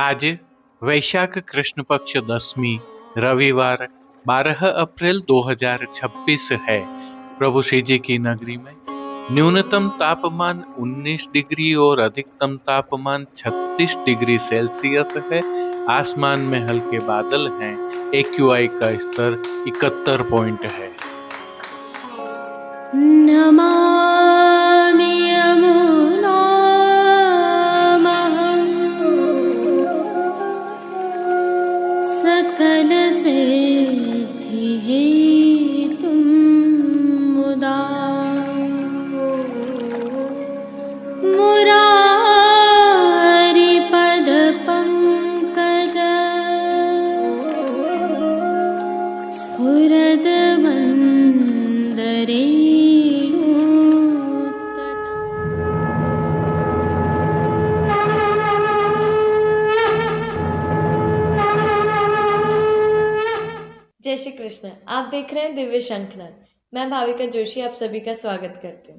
आज वैशाख कृष्ण पक्ष दशमी रविवार 12 अप्रैल 2026 है। प्रभु श्री जी की नगरी में न्यूनतम तापमान 19 डिग्री और अधिकतम तापमान 36 डिग्री सेल्सियस है। आसमान में हल्के बादल हैं। AQI का स्तर 71 पॉइंट है। नमामि यमुनामहं सकलसिद्धिहेतुं मुदा मुरारिपदपङ्कज स्फुरद्वन्दरे जय श्री कृष्ण। आप देख रहे हैं दिव्य शंखनाद। मैं भाविका जोशी आप सभी का स्वागत करती हूँ।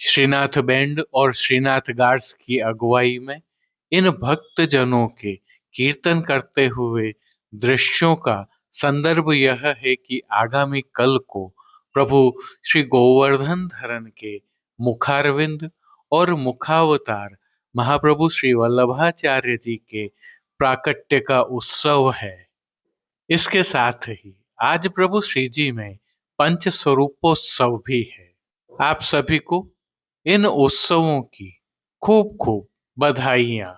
श्रीनाथ बैंड और श्रीनाथ गार्ड्स की अगुवाई में इन भक्त जनों के कीर्तन करते हुए दृश्यों का संदर्भ यह है कि आगामी कल को प्रभु श्री गोवर्धन धरन के मुखारविंद और मुखावतार महाप्रभु श्री वल्लभाचार्य जी के प्राकट्य का उत्सव है। इसके साथ ही आज प्रभु श्री जी में पंच स्वरूपोत्सव भी है। आप सभी को इन उत्सवों की खूब खूब बधाइयां।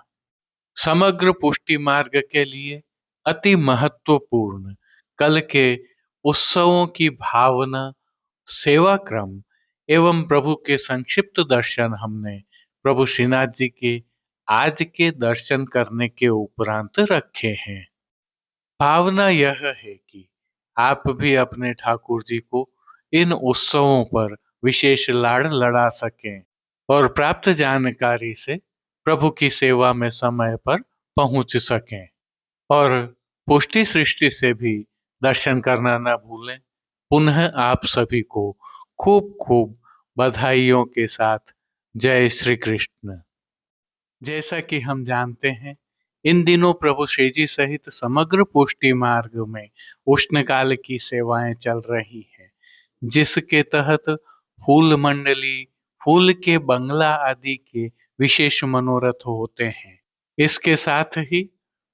समग्र पुष्टि मार्ग के लिए अति महत्वपूर्ण कल के उत्सवों की भावना, सेवा क्रम एवं प्रभु के संक्षिप्त दर्शन हमने प्रभु श्रीनाथ जी के आज के दर्शन करने के उपरांत रखे हैं। भावना यह है कि आप भी अपने ठाकुर जी को इन उत्सवों पर विशेष लाड़ लड़ा सकें और प्राप्त जानकारी से प्रभु की सेवा में समय पर पहुंच सकें और पुष्टि सृष्टि से भी दर्शन करना न भूलें। पुनः आप सभी को खूब खूब बधाइयों के साथ जय श्री कृष्ण। जैसा कि हम जानते हैं, इन दिनों प्रभु श्री जी सहित समग्र पुष्टि मार्ग में उष्णकाल की सेवाएं चल रही हैं, जिसके तहत फूल मंडली, फूल के बंगला आदि के विशेष मनोरथ होते हैं। इसके साथ ही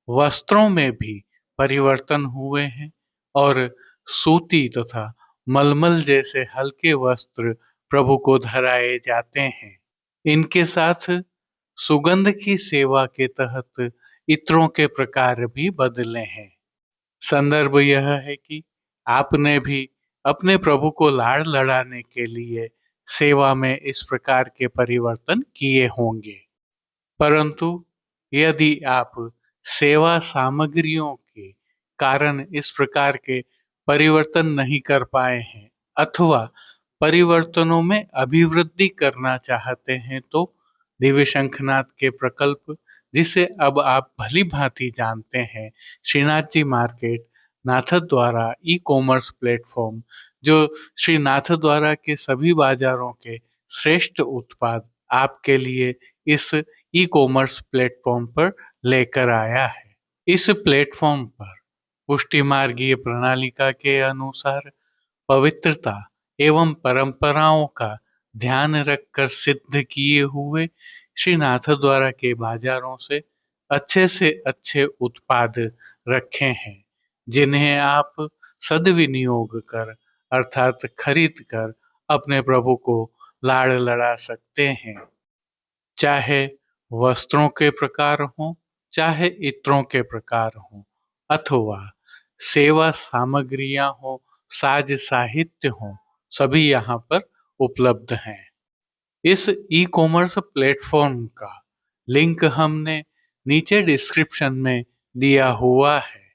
वस्त्रों में भी परिवर्तन हुए हैं और सूती तथा मलमल जैसे हल्के वस्त्र प्रभु को धराए जाते हैं। इनके साथ सुगंध की सेवा के तहत इत्रों के प्रकार भी बदले हैं। संदर्भ यह है कि आपने भी अपने प्रभु को लाड़ लड़ाने के लिए सेवा में इस प्रकार के परिवर्तन किए होंगे, परंतु यदि आप सेवा सामग्रियों के कारण इस प्रकार के परिवर्तन नहीं कर पाए हैं अथवा परिवर्तनों में अभिवृद्धि करना चाहते हैं, तो दिव्य शंखनाद के प्रकल्प, जिसे अब आप भली भांति जानते हैं, Shrinath ji market Nathdwara e-commerce platform, जो श्री नाथद्वारा के सभी बाजारों के श्रेष्ठ उत्पाद आपके लिए इस ई-कॉमर्स प्लेटफॉर्म पर लेकर आया है। इस प्लेटफॉर्म पर पुष्टि मार्गीय प्रणालिका के अनुसार पवित्रता एवं परंपराओं का ध्यान रखकर सिद्ध किए हुए श्री नाथद्वारा के बाजारों से अच्छे उत्पाद रखे हैं, जिन्हें आप सदविनियोग कर अर्थात खरीद कर अपने प्रभु को लाड़ लड़ा सकते हैं। चाहे वस्त्रों के प्रकार हों, चाहे इत्रों के प्रकार हों, अथवा सेवा सामग्रियां हो, साज साहित्य हो, सभी यहाँ पर उपलब्ध हैं। इस ई-कॉमर्स प्लेटफॉर्म का लिंक हमने नीचे डिस्क्रिप्शन में दिया हुआ है।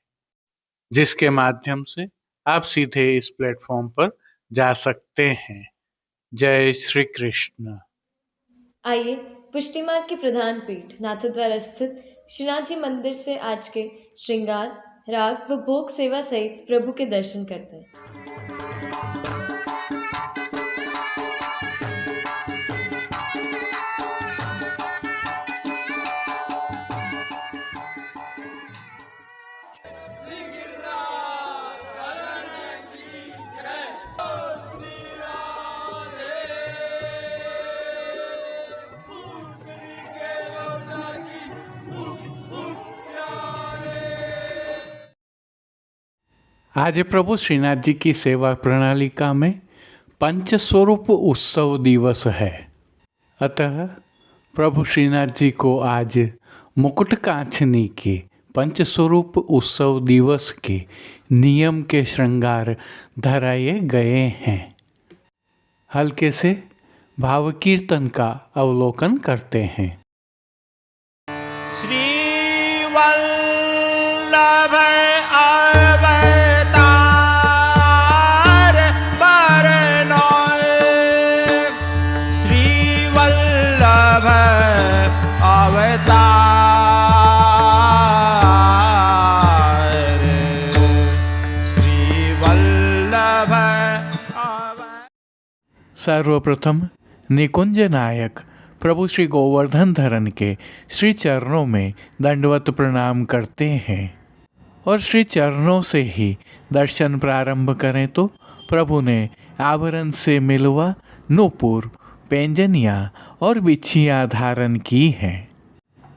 जिसके माध्यम से आप सीधे इस प्लेटफॉर्म पर जा सकते हैं। जय श्री कृष्ण। आइए पुष्टि मार्ग के प्रधान पीठ नाथद्वारा स्थित श्रीनाथ जी मंदिर से आज के श्रृंगार, राग व भोग सेवा सहित प्रभु के दर्शन करते हैं। आज प्रभु श्रीनाथ जी की सेवा प्रणालिका में पंचस्वरूप उत्सव दिवस है। अतः प्रभु श्रीनाथ जी को आज मुकुट कांचनी के पंचस्वरूप उत्सव दिवस के नियम के श्रृंगार धराए गए हैं। हल्के से भाव कीर्तन का अवलोकन करते हैं। श्री वल्लभ सर्वप्रथम निकुंज नायक प्रभु श्री गोवर्धन धरन के श्री चरणों में दंडवत प्रणाम करते हैं और श्री चरणों से ही दर्शन प्रारंभ करें तो प्रभु ने आभरण से मिलवा नूपुर, पैंजनियाँ और बिछियाँ धारण की हैं।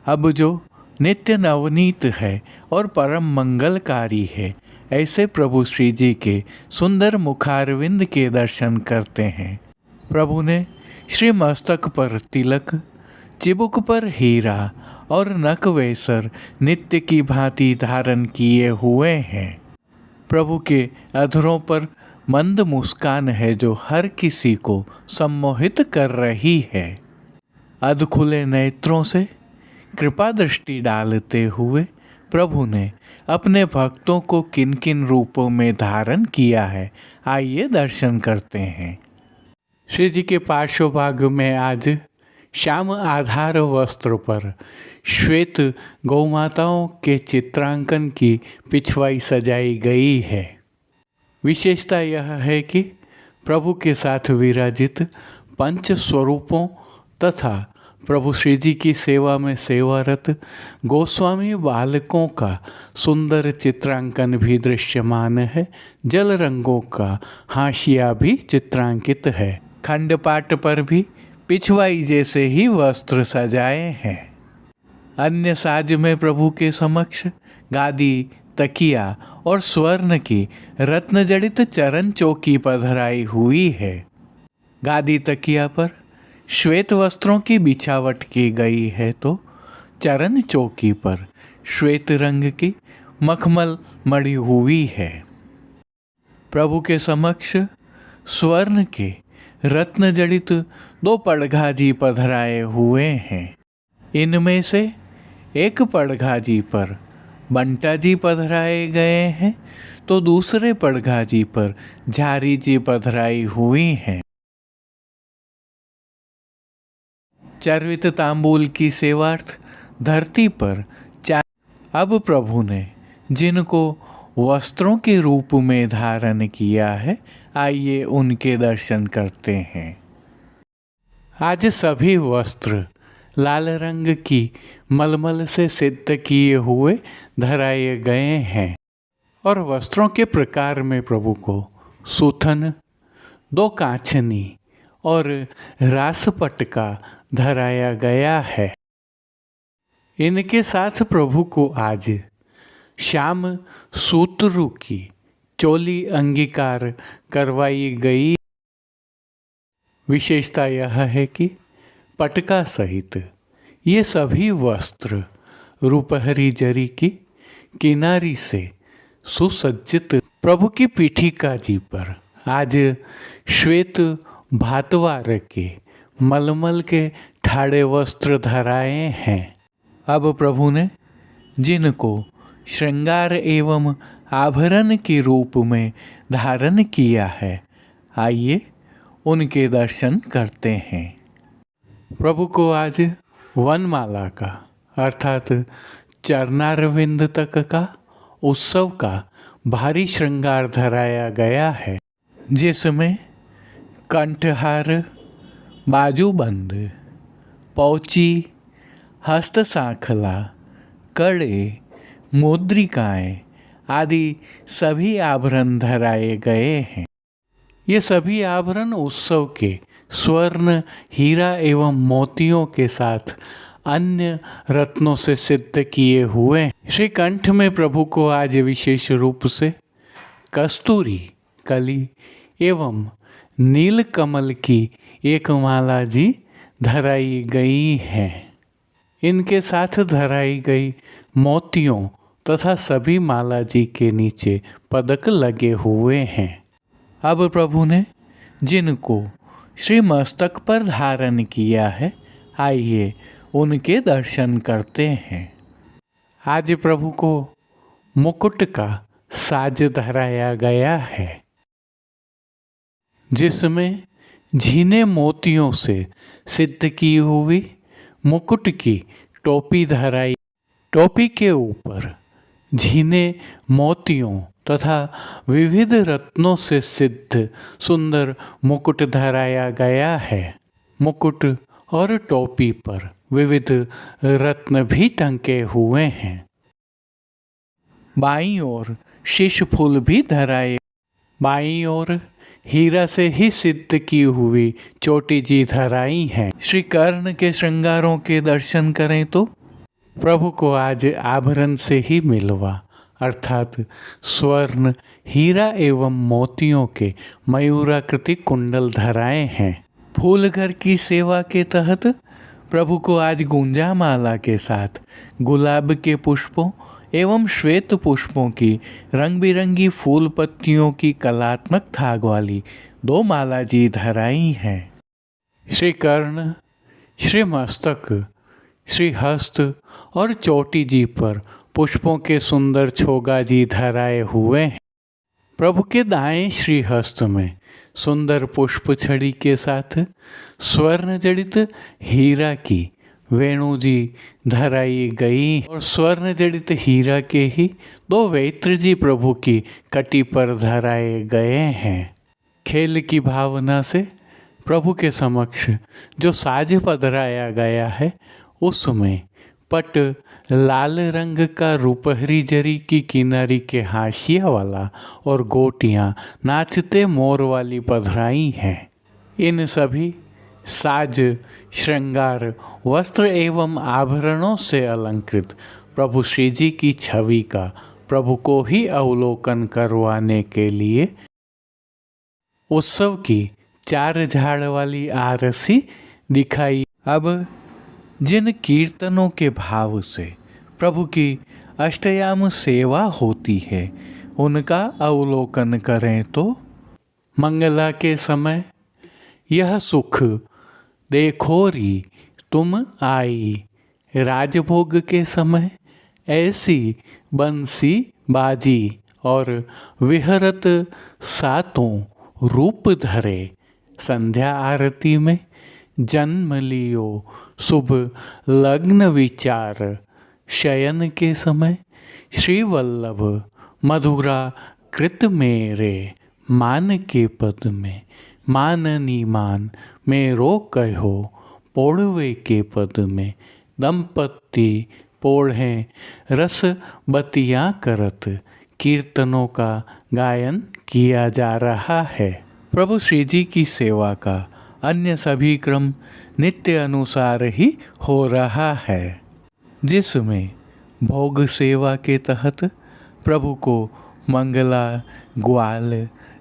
अब जो नित्य नवनीत है और परम मंगलकारी है, ऐसे प्रभु श्री जी के सुंदर मुखारविंद के दर्शन करते हैं। प्रभु ने श्री मस्तक पर तिलक, चिबुक पर हीरा और नक वेसर नित्य की भांति धारण किए हुए हैं। प्रभु के अधरों पर मंद मुस्कान है जो हर किसी को सम्मोहित कर रही है। अध खुले नेत्रों से कृपा दृष्टि डालते हुए प्रभु ने अपने भक्तों को किन किन रूपों में धारण किया है, आइए दर्शन करते हैं। श्री जी के पार्श्व भाग में आज श्याम आधार वस्त्र पर श्वेत गौमाताओं के चित्रांकन की पिछवाई सजाई गई है। विशेषता यह है कि प्रभु के साथ विराजित पंच स्वरूपों तथा प्रभु श्री जी की सेवा में सेवारत गोस्वामी बालकों का सुंदर चित्रांकन भी दृश्यमान है। जल रंगों का हाशिया भी चित्रांकित है। खंडपाट पर भी पिछवाई जैसे ही वस्त्र सजाए हैं। अन्य साज में प्रभु के समक्ष गादी, तकिया और स्वर्ण की रत्न जड़ित चरण चौकी पधराई हुई है। गादी तकिया पर श्वेत वस्त्रों की बिछावट की गई है तो चरण चौकी पर श्वेत रंग की मखमल मढ़ी हुई है। प्रभु के समक्ष स्वर्ण के रत्न जड़ित 2 पड़घाजी पधराए हुए हैं। इनमें से एक पड़घाजी पर बंटा जी पधराए गए हैं तो दूसरे पड़घाजी पर झारी जी पधराई हुई हैं। चर्वित तांबूल की सेवार्थ धरती पर अब प्रभु ने जिनको वस्त्रों के रूप में धारण किया है, आइए उनके दर्शन करते हैं। आज सभी वस्त्र लाल रंग की मलमल से सिद्ध किए हुए धराए गए हैं और वस्त्रों के प्रकार में प्रभु को सुथन, 2 कांचनी और रासपटका धराया गया है। इनके साथ प्रभु को आज श्याम सूत्रु की चोली अंगीकार करवाई गई। विशेषता यह है कि पटका सहित ये सभी वस्त्र रूपहरी जरी की किनारी से सुसज्जित प्रभु की पीठिका जी पर आज श्वेत भातवार के मलमल के ठाड़े वस्त्र धराए हैं। अब प्रभु ने जिनको श्रृंगार एवं आभरण के रूप में धारण किया है। आइए उनके दर्शन करते हैं। प्रभु को आज वनमाला का अर्थात चरणारविंद तक का उत्सव का भारी श्रृंगार धराया गया है, जिसमें कंठहार, बाजूबंद, पौची, हस्त सांखला, कड़े, मुद्रिकाएं आदि सभी आभरण धराए गए हैं। ये सभी आभरण उत्सव के स्वर्ण, हीरा एवं मोतियों के साथ अन्य रत्नों से सिद्ध किए हुए हैं। श्री कंठ में प्रभु को आज विशेष रूप से कस्तूरी, कली एवं नीलकमल की एक माला जी धराई गई है। इनके साथ धराई गई मोतियों तथा सभी माला जी के नीचे पदक लगे हुए हैं। अब प्रभु ने जिनको श्री मस्तक पर धारण किया है, आइए उनके दर्शन करते हैं। आज प्रभु को मुकुट का साज धराया गया है, जिसमें झीने मोतियों से सिद्ध की हुई मुकुट की टोपी धराई। टोपी के ऊपर झीने मोतियों तथा विविध रत्नों से सिद्ध सुंदर मुकुट धराया गया है। मुकुट और टोपी पर विविध रत्न भी टंके हुए हैं। बाईं ओर शीश फूल भी धराए। बाईं ओर हीरा से ही सिद्ध की हुई चोटी जी धराई है। श्री कर्ण के श्रृंगारों के दर्शन करें तो प्रभु को आज आभरण से ही मिलवा अर्थात स्वर्ण, हीरा एवं मोतियों के मयूराकृति कुंडल धराए हैं। फूलघर की सेवा के तहत प्रभु को आज गुंजा माला के साथ गुलाब के पुष्पों एवं श्वेत पुष्पों की रंग बिरंगी फूल पत्तियों की कलात्मक थाग वाली 2 माला जी धराई हैं। श्री कर्ण, श्री मस्तक, श्री हस्त और चोटी जी पर पुष्पों के सुंदर छोगा जी धराए हुए हैं। प्रभु के दाएं श्री हस्त में सुंदर पुष्प छड़ी के साथ स्वर्ण जड़ित हीरा की वेणु जी धराई गई और स्वर्ण जड़ित हीरा के ही 2 वेत्र जी प्रभु की कटी पर धराए गए हैं। खेल की भावना से प्रभु के समक्ष जो साज पधराया गया है, उसमें पट लाल रंग का रूपहरी जरी की किनारी के हाशिया वाला और गोटियां नाचते मोर वाली पधराई हैं। इन सभी साज, श्रृंगार, वस्त्र एवं आभरणों से अलंकृत प्रभु श्री जी की छवि का प्रभु को ही अवलोकन करवाने के लिए उत्सव की 4 झाड़ वाली आरसी दिखाई। अब जिन कीर्तनों के भाव से प्रभु की अष्टयाम सेवा होती है, उनका अवलोकन करें तो मंगला के समय यह सुख देखोरी तुम आई, राजभोग के समय ऐसी बंसी बाजी और विहरत सातों रूप धरे, संध्या आरती में जन्म लियो शुभ लग्न विचार, शयन के समय श्री वल्लभ मधुरा कृत मेरे, मान के पद में माननी मान मेरो कहो, पोड़वे के पद में दंपत्ति पोढ़ें रस बतियाँ करत, कीर्तनों का गायन किया जा रहा है। प्रभु श्री जी की सेवा का अन्य सभी क्रम नित्य अनुसार ही हो रहा है, जिसमें भोग सेवा के तहत प्रभु को मंगला, ग्वाल,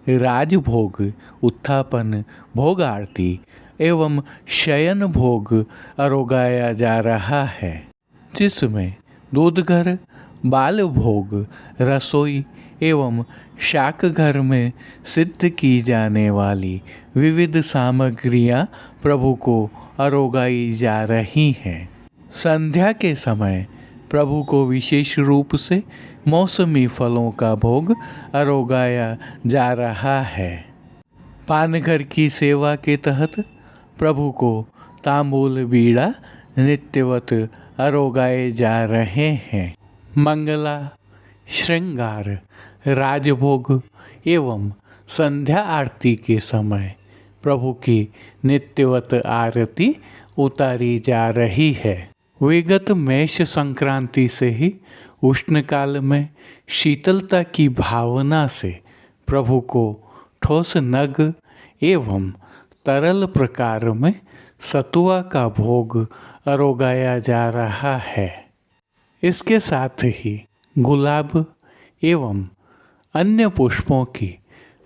राजभोग, उत्थापन, भोग आरती एवं शयन भोग अरोगाया जा रहा है, जिसमें दूधघर, बाल भोग, रसोई एवं शाक घर में सिद्ध की जाने वाली विविध सामग्रियां प्रभु को अरोगाई जा रही हैं। संध्या के समय प्रभु को विशेष रूप से मौसमी फलों का भोग अरोगाया जा रहा है। पानघर की सेवा के तहत प्रभु को तांबूल बीड़ा नित्यवत अरोगाए जा रहे हैं। मंगला, श्रृंगार, राजभोग एवं संध्या आरती के समय प्रभु की नित्यवत आरती उतारी जा रही है। विगत मेष संक्रांति से ही उष्णकाल में शीतलता की भावना से प्रभु को ठोस नग एवं तरल प्रकार में सतुआ का भोग अरोगाया जा रहा है। इसके साथ ही गुलाब एवं अन्य पुष्पों की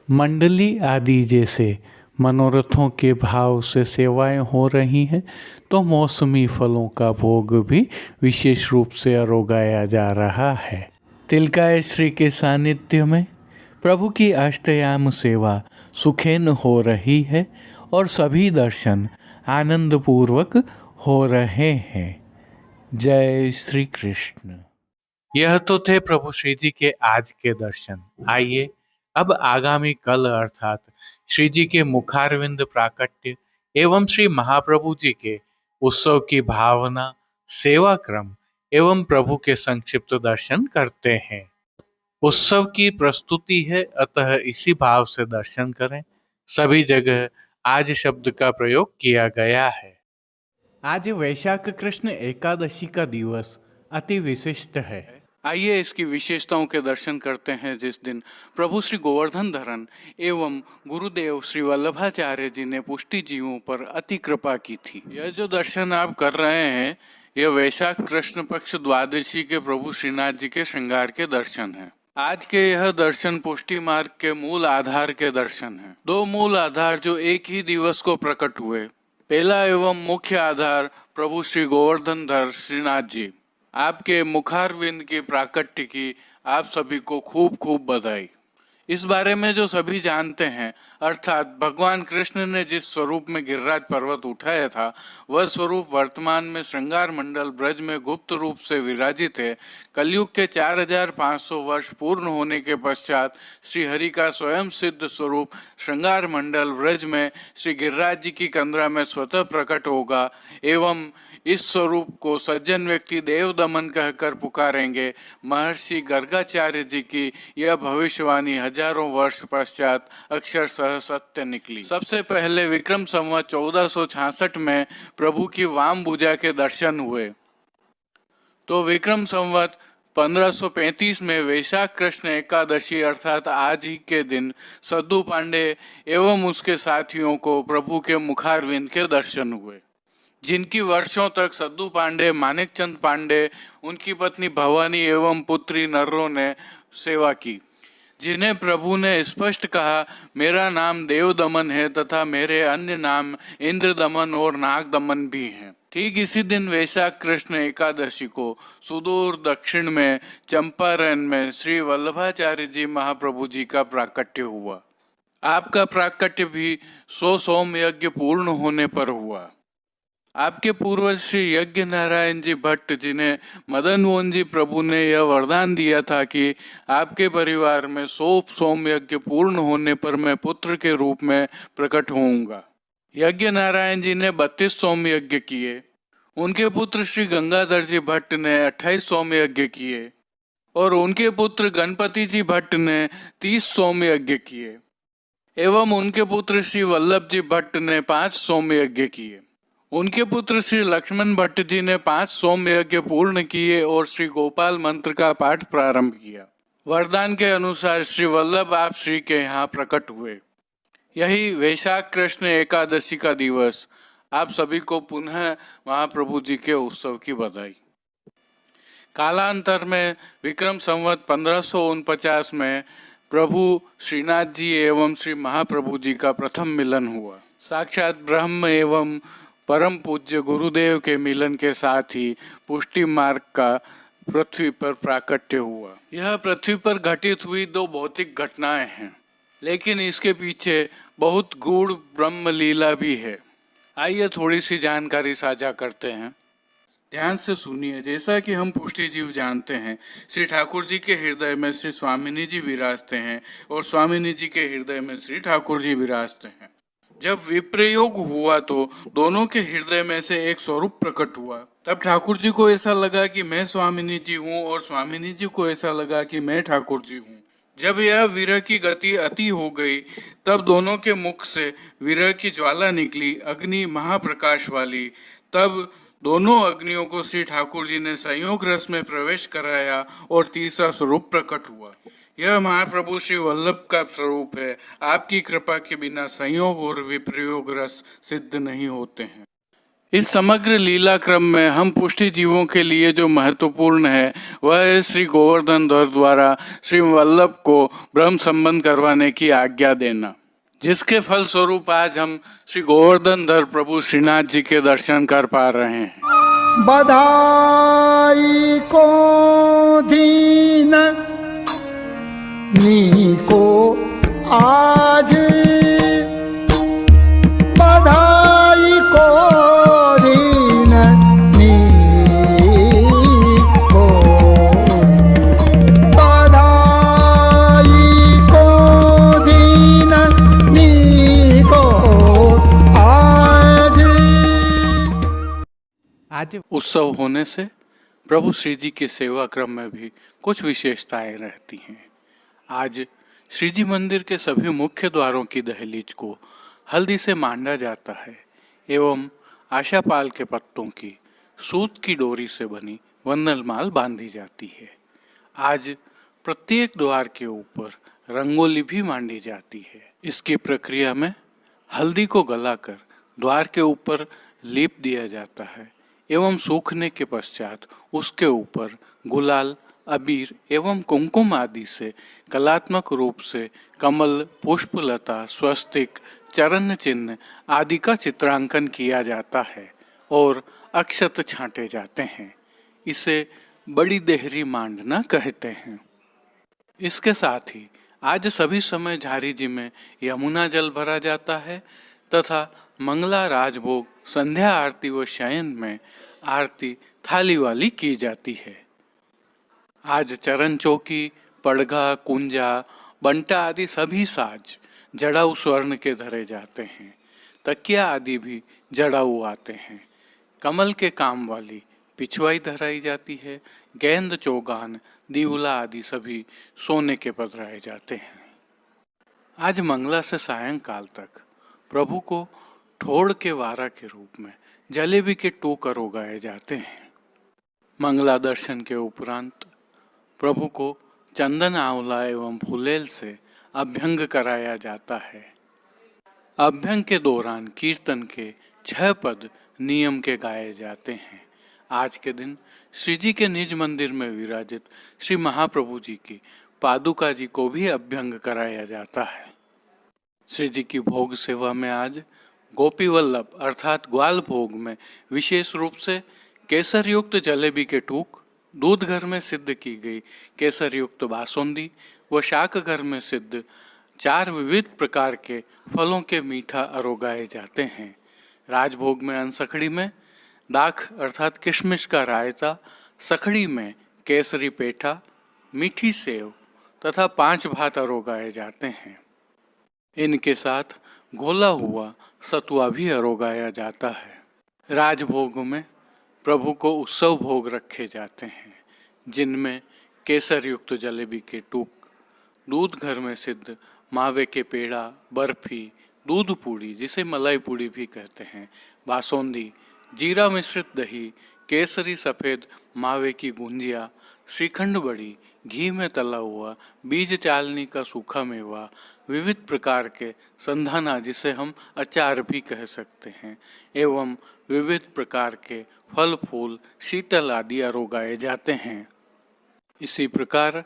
मंडली आदि जैसे मनोरथों के भाव से सेवाएं हो रही हैं, तो मौसमी फलों का भोग भी विशेष रूप से अरोगाया जा रहा है। तिलकाय श्री के सानिध्य में प्रभु की अष्टयाम सेवा सुखेन हो रही है और सभी दर्शन आनंद पूर्वक हो रहे हैं। जय श्री कृष्ण। यह तो थे प्रभु श्री जी के आज के दर्शन। आइए अब आगामी कल अर्थात श्री जी के मुखारविंद प्राकट्य एवं श्री महाप्रभु जी के उत्सव की भावना, सेवा क्रम एवं प्रभु के संक्षिप्त दर्शन करते हैं। उत्सव की प्रस्तुति है, अतः इसी भाव से दर्शन करें। सभी जगह आज शब्द का प्रयोग किया गया है। आज वैशाख कृष्ण एकादशी का दिवस अति विशिष्ट है। आइए इसकी विशेषताओं के दर्शन करते हैं, जिस दिन प्रभु श्री गोवर्धन धरन एवं गुरुदेव श्री वल्लभाचार्य जी ने पुष्टि जीवों पर अति कृपा की थी। यह जो दर्शन आप कर रहे हैं, यह वैशाख कृष्ण पक्ष द्वादशी के प्रभु श्रीनाथ जी के श्रृंगार के दर्शन हैं। आज के यह दर्शन पुष्टि मार्ग के मूल आधार के दर्शन हैं। दो मूल आधार जो एक ही दिवस को प्रकट हुए। पहला एवं मुख्य आधार प्रभु श्री गोवर्धन धर श्रीनाथ जी, आपके मुखारविंद की प्राकट्य की आप सभी को खूब खूब बधाई। इस बारे में जो सभी जानते हैं, अर्थात भगवान कृष्ण ने जिस स्वरूप में गिरिराज पर्वत उठाया था, वह स्वरूप वर्तमान में श्रृंगार मंडल ब्रज में गुप्त रूप से विराजित है। कलयुग के 4500 वर्ष पूर्ण होने के पश्चात श्री हरि का स्वयं सिद्ध स्वरूप श्रृंगार मंडल ब्रज में श्री गिरिराज जी की कंदरा में स्वतः प्रकट होगा एवं इस स्वरूप को सज्जन व्यक्ति देव दमन कहकर पुकारेंगे। महर्षि गर्गाचार्य जी की यह भविष्यवाणी हजारों वर्ष पश्चात अक्षरशः सत्य निकली। सबसे पहले विक्रम संवत 1466 में प्रभु की वाम भुजा के दर्शन हुए, तो विक्रम संवत 1535 में वैशाख कृष्ण एकादशी अर्थात आज ही के दिन सद्दू पांडे एवं उसके साथियों को प्रभु के मुखारविंद के दर्शन हुए, जिनकी वर्षों तक सद्दू पांडे, मानिकचंद पांडे, उनकी पत्नी भवानी एवं पुत्री नर्रो ने सेवा की, जिन्हें प्रभु ने स्पष्ट कहा, मेरा नाम देव दमन है तथा मेरे अन्य नाम इंद्र दमन और नाग दमन भी हैं। ठीक इसी दिन वैशाख कृष्ण एकादशी को सुदूर दक्षिण में चंपारण में श्री वल्लभाचार्य जी महाप्रभु जी का प्राकट्य हुआ। आपका प्राकट्य भी 100 सोम यज्ञ पूर्ण होने पर हुआ। आपके पूर्वज श्री यज्ञ नारायण जी भट्ट, जिन्हें मदन मोहन जी प्रभु ने यह वरदान दिया था कि आपके परिवार में 100 सोम यज्ञ पूर्ण होने पर मैं पुत्र के रूप में प्रकट होऊंगा। यज्ञ नारायण जी ने 32 सोम यज्ञ किए। उनके पुत्र श्री गंगाधर जी भट्ट ने 28 सोम यज्ञ किए और उनके पुत्र गणपति जी भट्ट ने 30 सोम यज्ञ किए एवं उनके पुत्र श्री वल्लभ जी भट्ट ने 5 सोम यज्ञ किए। उनके पुत्र श्री लक्ष्मण भट्ट जी ने 5 सोम यज्ञ पूर्ण किए और श्री गोपाल मंत्र का पाठ प्रारंभ किया। वरदान के अनुसार श्री वल्लभ आप श्री के यहाँ प्रकट हुए। यही वैशाख कृष्ण एकादशी का दिवस। आप सभी को पुनः महाप्रभु जी के उत्सव की बधाई। कालांतर में विक्रम संवत 1549 में प्रभु श्रीनाथ जी एवं श्री महाप्रभु जी का प्रथम मिलन हुआ। साक्षात ब्रह्म एवं परम पूज्य गुरुदेव के मिलन के साथ ही पुष्टि मार्ग का पृथ्वी पर प्राकट्य हुआ। यह पृथ्वी पर घटित हुई 2 भौतिक घटनाएं हैं, लेकिन इसके पीछे बहुत गूढ़ ब्रह्म लीला भी है। आइए थोड़ी सी जानकारी साझा करते हैं। ध्यान से सुनिए। जैसा कि हम पुष्टि जीव जानते हैं, श्री ठाकुर जी के हृदय में श्री स्वामिनी जी विराजते हैं और स्वामिनी जी के हृदय में श्री ठाकुर जी विराजते हैं। जब विप्रयोग हुआ तो दोनों के हृदय में से एक स्वरूप प्रकट हुआ। तब ठाकुर जी को ऐसा लगा कि मैं स्वामिनी जी हूँ और स्वामिनी जी को ऐसा लगा कि मैं ठाकुर जी हूँ। जब यह विरह की गति अति हो गई, तब दोनों के मुख से विरह की ज्वाला निकली, अग्नि महाप्रकाश वाली। तब दोनों अग्नियों को श्री ठाकुर जी ने संयोग रस में प्रवेश कराया और तीसरा स्वरूप प्रकट हुआ। यह महाप्रभु श्री वल्लभ का स्वरूप है। आपकी कृपा के बिना संयोग और विप्रयोग रस सिद्ध नहीं होते हैं। इस समग्र लीला क्रम में हम पुष्टि जीवों के लिए जो महत्वपूर्ण है वह है श्री गोवर्धन धर द्वारा श्री वल्लभ को ब्रह्म संबंध करवाने की आज्ञा देना, जिसके फल स्वरूप आज हम श्री गोवर्धन धर प्रभु श्रीनाथ जी के दर्शन कर पा रहे हैं। बधाई को दीन नीको आज, बधाई को दीन नीको, बधाई को दीन नीको आज। उत्सव होने से प्रभु श्री जी के सेवा क्रम में भी कुछ विशेषताएं रहती हैं। आज श्री जी मंदिर के सभी मुख्य द्वारों की दहलीज को हल्दी से मांडा जाता है एवं आशापाल के पत्तों की सूत की डोरी से बनी वंदनमाल बांधी जाती है। आज प्रत्येक द्वार के ऊपर रंगोली भी मांडी जाती है। इसकी प्रक्रिया में हल्दी को गलाकर द्वार के ऊपर लेप दिया जाता है एवं सूखने के पश्चात उसके ऊपर गुलाल, अबीर एवं कुमकुम आदि से कलात्मक रूप से कमल, पुष्पलता, स्वस्तिक, चरण चिन्ह आदि का चित्रांकन किया जाता है और अक्षत छांटे जाते हैं। इसे बड़ी देहरी मांडना कहते हैं। इसके साथ ही आज सभी समय झारी जी में यमुना जल भरा जाता है तथा मंगला राजभोग, संध्या आरती व शयन में आरती थाली वाली की जाती है। आज चरण चौकी, पड़गा, कुंजा, बंटा आदि सभी साज जड़ाऊ स्वर्ण के धरे जाते हैं। तकिया आदि भी जड़ाऊ आते हैं। कमल के काम वाली पिछवाई धराई जाती है। गेंद, चौगान, दीवला आदि सभी सोने के पधराए जाते हैं। आज मंगला से सायंकाल तक प्रभु को ठोड़ के वारा के रूप में जलेबी के टोकर उगाए जाते हैं। मंगला दर्शन के उपरांत प्रभु को चंदन, आंवला एवं फुलेल से अभ्यंग कराया जाता है। अभ्यंग के दौरान कीर्तन के 6 पद नियम के गाए जाते हैं। आज के दिन श्री जी के निज मंदिर में विराजित श्री महाप्रभु जी की पादुका जी को भी अभ्यंग कराया जाता है। श्री जी की भोग सेवा में आज गोपी वल्लभ अर्थात ग्वाल भोग में विशेष रूप से केसर युक्त जलेबी के टूक, दूध घर में सिद्ध की गई केसर युक्त बासुंदी व शाक घर में सिद्ध 4 विविध प्रकार के फलों के मीठा अरोगाए जाते हैं। राजभोग में अनसखड़ी में दाख अर्थात किशमिश का रायता, सखड़ी में केसरी पेठा, मीठी सेव तथा 5 भात अरोगाए जाते हैं। इनके साथ घोला हुआ सतुआ भी अरोगाया जाता है। राजभोग में प्रभु को उत्सव भोग रखे जाते हैं, जिनमें केसर युक्त जलेबी के टूक, दूध घर में सिद्ध मावे के पेड़ा, बर्फी, दूध पूड़ी जिसे मलाई पूड़ी भी कहते हैं, बासुंदी, जीरा मिश्रित दही, केसरी सफ़ेद मावे की गुंजिया, श्रीखंड बड़ी, घी में तला हुआ बीज चालनी का सूखा मेवा, विविध प्रकार के संधाना जिसे हम अचार भी कह सकते हैं एवं विविध प्रकार के फल फूल, शीतल आदि अरोगाए जाते हैं। इसी प्रकार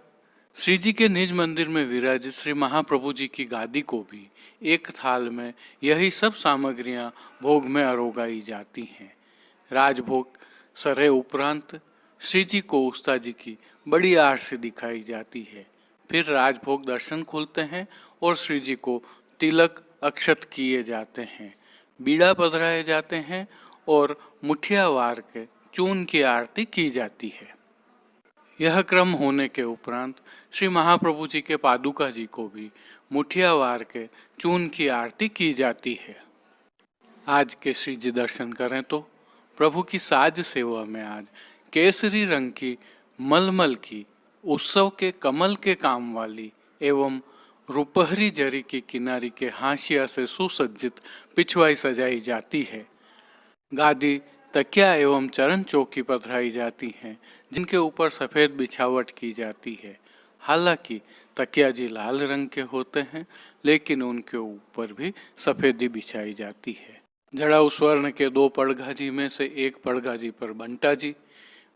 श्री जी के निज मंदिर में विराजित श्री महाप्रभु जी की गादी को भी एक थाल में यही सब सामग्रियां भोग में अरोगाई जाती हैं। राजभोग सरे उपरांत श्री जी को उस्ता जी की बड़ी आरती दिखाई जाती है। फिर राजभोग दर्शन खुलते हैं और श्री जी को तिलक अक्षत किए जाते हैं, बीड़ा पधराए जाते हैं और मुठिया वार के चून की आरती की जाती है। यह क्रम होने के उपरांत श्री महाप्रभु जी के पादुका जी को भी मुठियावार के चून की आरती की जाती है। आज के श्री जी दर्शन करें तो प्रभु की साज सेवा में आज केसरी रंग की मलमल की उत्सव के कमल के काम वाली एवं रुपहरी जरी की किनारी के हाशिया से सुसज्जित पिछवाई सजाई जाती है। गादी, तकिया एवं चरण चौकी पधराई जाती हैं, जिनके ऊपर सफेद बिछावट की जाती है। हालांकि तकिया जी लाल रंग के होते हैं, लेकिन उनके ऊपर भी सफेदी बिछाई जाती है। जड़ाऊ स्वर्ण के 2 पड़घा जी में से एक पड़घा जी पर बंटा जी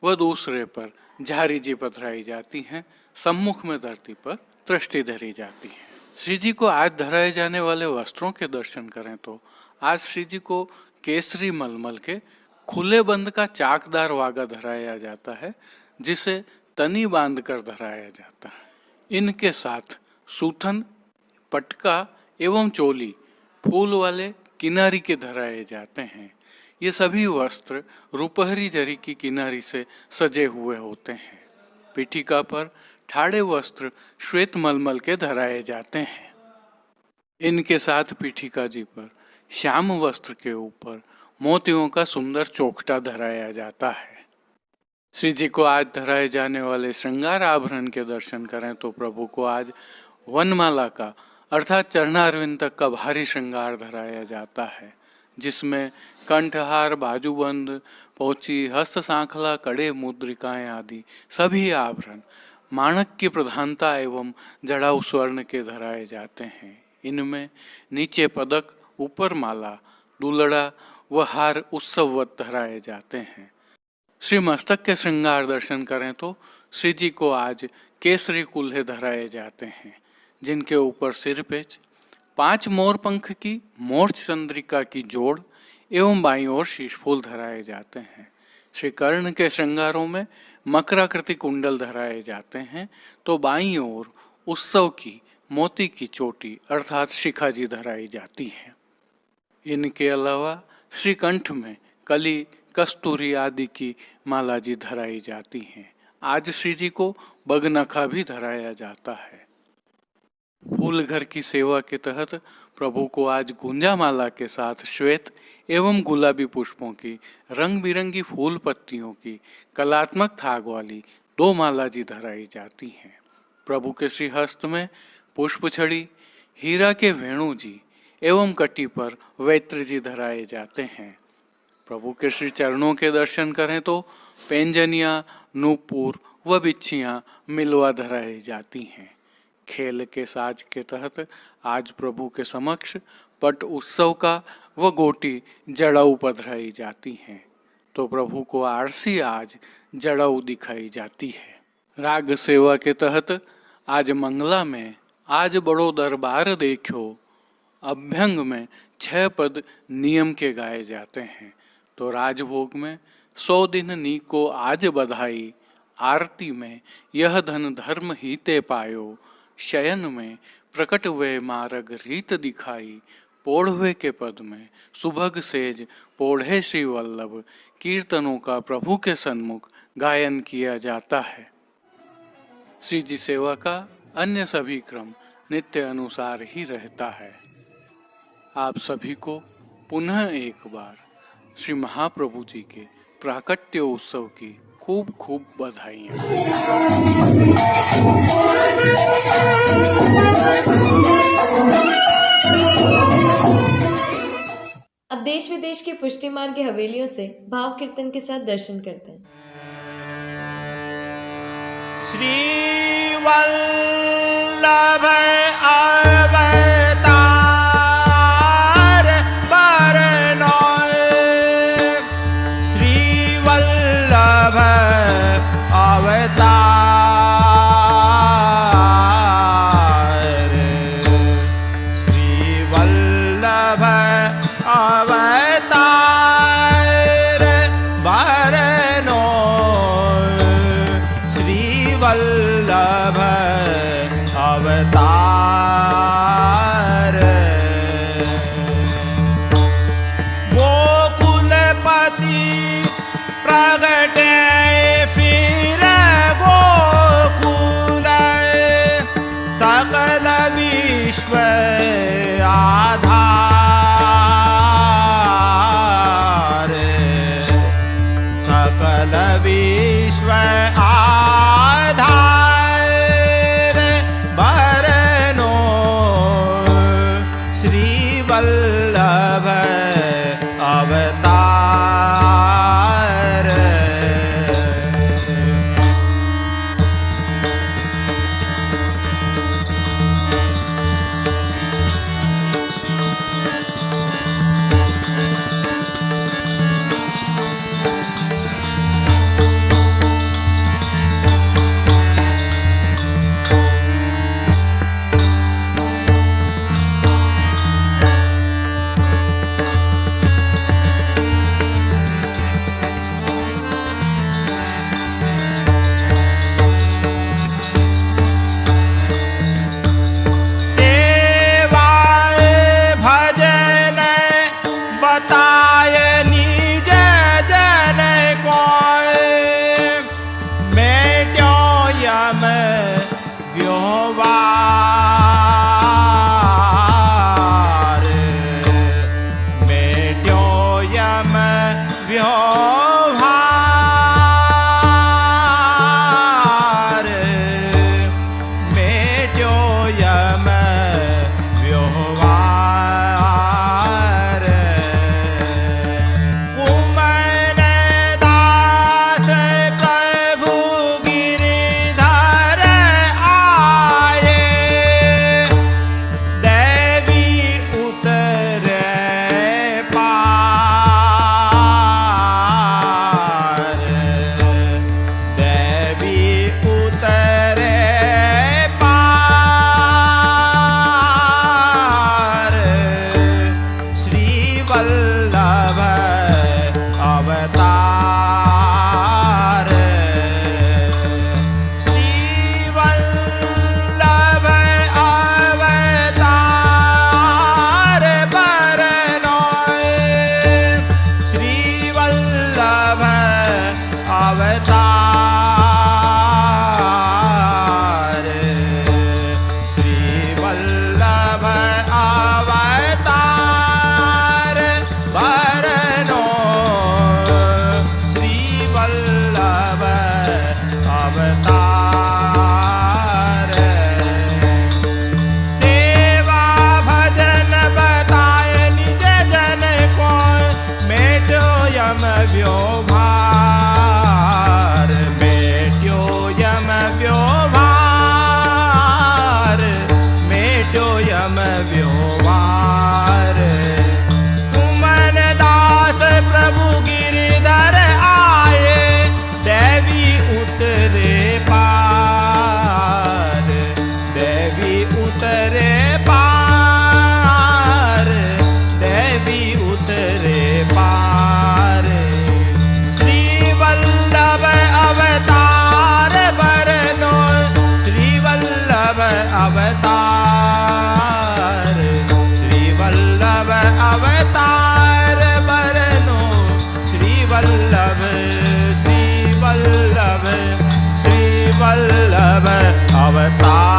व दूसरे पर झारी जी पधराई जाती हैं। सम्मुख में धरती पर दृष्टि धरी जाती है। श्री जी को आज धराए जाने वाले वस्त्रों के दर्शन करें तो आज श्री जी को केसरी मलमल के खुले बंद का चाकदार वागा धराया जाता है, जिसे तनी बांध कर धराया जाता है। इनके साथ सूथन, पटका एवं चोली फूल वाले किनारी के धराए जाते हैं। ये सभी वस्त्र रुपहरी जरी की किनारी से सजे हुए होते हैं। पीठिका पर ठाड़े वस्त्र श्वेत मलमल के धराए जाते हैं। इनके साथ पीठिका जी पर श्याम वस्त्र के ऊपर मोतियों का सुंदर चोखटा धराया जाता है। श्री जी को आज धराए जाने वाले श्रृंगार आभरण के दर्शन करें तो प्रभु को आज वनमाला का अर्थात चरणारविंद तक का भारी श्रृंगार धराया जाता है, जिसमें कंठहार, बाजूबंद, पोची, हस्त सांखला, कड़े, मुद्रिकाएं आदि सभी आभरण माणक की प्रधानता एवं जड़ाऊ स्वर्ण के धराए जाते हैं। इनमें नीचे पदक, ऊपर माला, दुलड़ा व हार उत्सववत धराए जाते हैं। श्री मस्तक के श्रृंगार दर्शन करें तो श्री जी को आज केसरी कुल्हे धराए जाते हैं, जिनके ऊपर सिरपेच, 5 मोर पंख की मोर्च चंद्रिका की जोड़ एवं बाईं ओर शीशफूल धराए जाते हैं। श्री कर्ण के श्रृंगारों में मकराकृति कुंडल धराए जाते हैं, तो बाईं ओर उत्सव की मोती की चोटी अर्थात शिखा जी धराई जाती है। इनके अलावा श्रीकंठ में कली, कस्तूरी आदि की माला जी धराई जाती हैं। आज श्री जी को बगनखा भी धराया जाता है। फूल घर की सेवा के तहत प्रभु को आज गुंजा माला के साथ श्वेत एवं गुलाबी पुष्पों की रंग बिरंगी फूल पत्तियों की कलात्मक थाग वाली 2 माला जी धराई जाती हैं। प्रभु के श्री हस्त में पुष्प छड़ी, हीरा के वेणु जी एवं कटी पर वैत्र जी धराए जाते हैं। प्रभु के श्री चरणों के दर्शन करें तो पैंजनिया, नूपुर व बिच्छियाँ मिलवा धराई जाती हैं। खेल के साज के तहत आज प्रभु के समक्ष पट उत्सव का व गोटी जड़ाऊ पधराई जाती हैं, तो प्रभु को आरसी आज जड़ाऊ दिखाई जाती है। राग सेवा के तहत आज मंगला में आज बड़ो दरबार देखो अभ्यंग में 6 पद नियम के गाए जाते हैं, तो राजभोग में 100 दिन नी को आज बधाई, आरती में यह धन धर्म हीते पायो, शयन में प्रकट वे मार्ग रीत दिखाई, पोढ़वे के पद में सुभग सेज पोढ़े श्री वल्लभ, कीर्तनों का प्रभु के सन्मुख गायन किया जाता है। श्री जी सेवा का अन्य सभी क्रम नित्य अनुसार ही रहता है। आप सभी को पुनः एक बार श्री महाप्रभु जी के प्राकट्य उत्सव की खूब खूब बधाइयाँ। अब देश विदेश के पुष्टि मार्ग की हवेलियों से भाव कीर्तन के साथ दर्शन करते हैं। श्री वल्लभ अवतार बरनोय, श्री वल्लभ अवतार, श्री वल्लभ अवतार बरनोय, श्री वल्लभ अवतार। गोकुलपति प्रगट सकल विश्व आधार, सकल विश्व आधार बरनो श्री वल्लभ अवतार। बताय निज जन कोय, मेट्यो यम व्योवार, मेट्यो यम व्योवार, मेट्यो यम व्योवार। अवतार श्री वल्लभ अवतार बरनो श्री वल्लभ श्री वल्लभ श्री वल्लभ अवतार।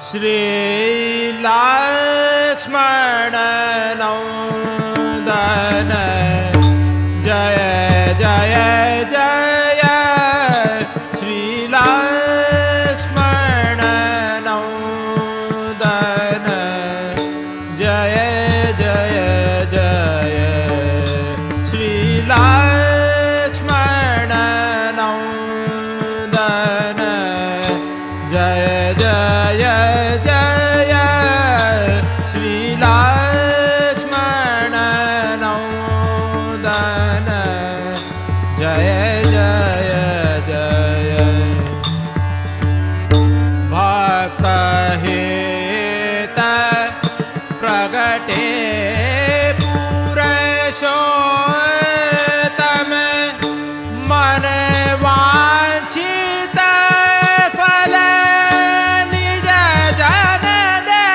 श्री लक्ष्मण नंदन जय जय जय श्री लक्ष्मण नंदन जय जय जय श्री लक्ष्मण नंदन जय जय जय श्री लक्ष्मण नंदन जय जय जय। भक्त हित प्रगटे पुरुषोत्तम मन वांछित फल निज जन दे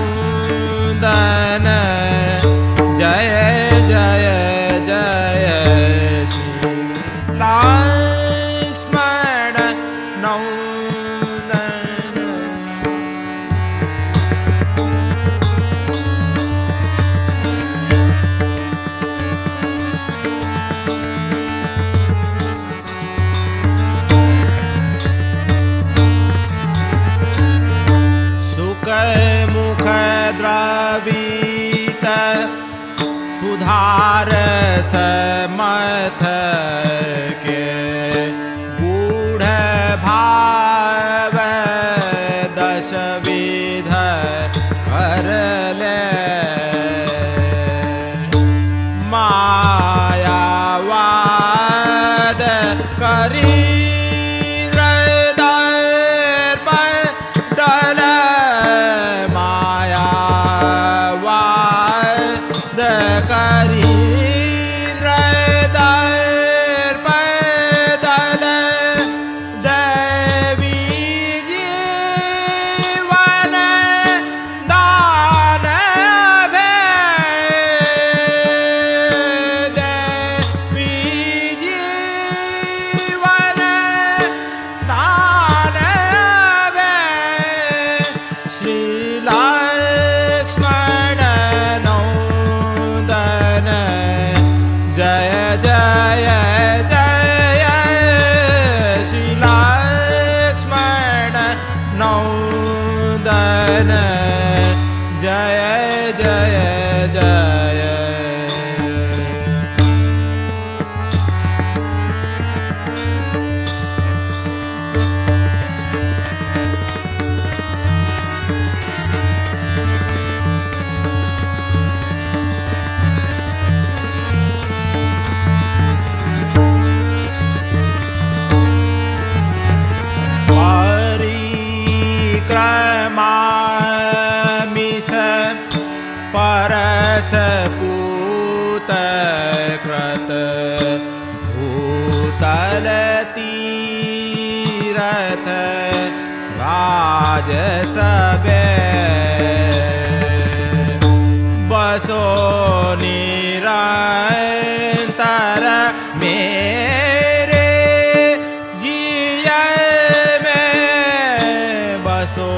नौदन जय जय जय श्री लक्ष्मण नौदन। सुख मुख द्रवित सुधार समथ के गूढ़ भाव दश विध कर ले मायावाद करी जय जय जय। परस पूत कृत भूतल तीरथ राज सबे बसो निरंतर मेरे जिय में बसो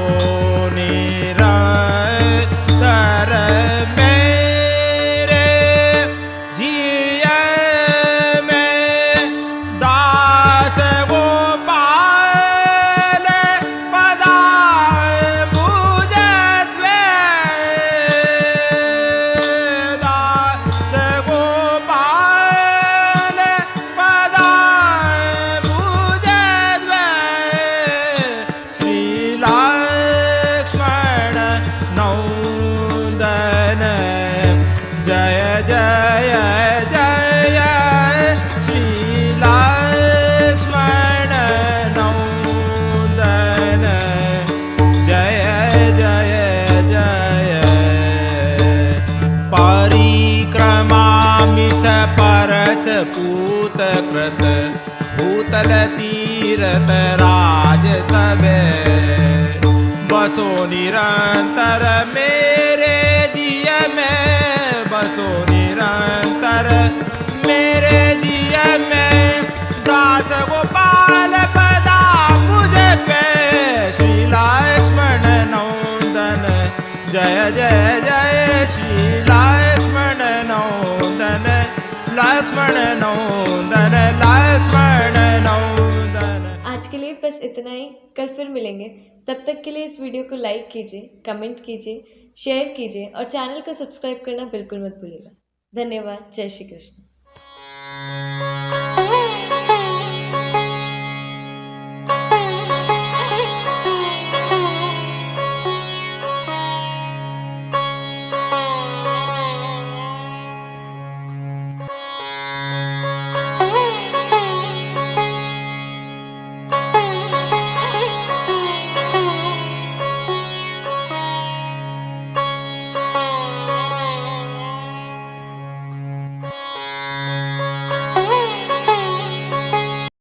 निरंतर मेरे जिय में दास गोपाल पदा बुझत्वे दास गोपाल पदा बुझत्वे श्री लक्ष्मण नौदन जय जय जय श्री लक्ष्मण नौदन जय जय जय। परिक्रमामि स परस पूत कृत भूतल तीरथ राज सबे बसो निरंतर मेरे जिय में बसो निरंतर मेरे जिय में दास गोपाल पदा बुझत्वे श्री लक्ष्मण नौदन जय जय जय श्री लक्ष्मण नौदन लक्ष्मण नौदन लक्ष्मण नौदन। आज के लिए बस इतना ही। कल फिर मिलेंगे। तब तक के लिए इस वीडियो को लाइक कीजिए, कमेंट कीजिए, शेयर कीजिए और चैनल को सब्सक्राइब करना बिल्कुल मत भूलिएगा। धन्यवाद। जय श्री कृष्ण।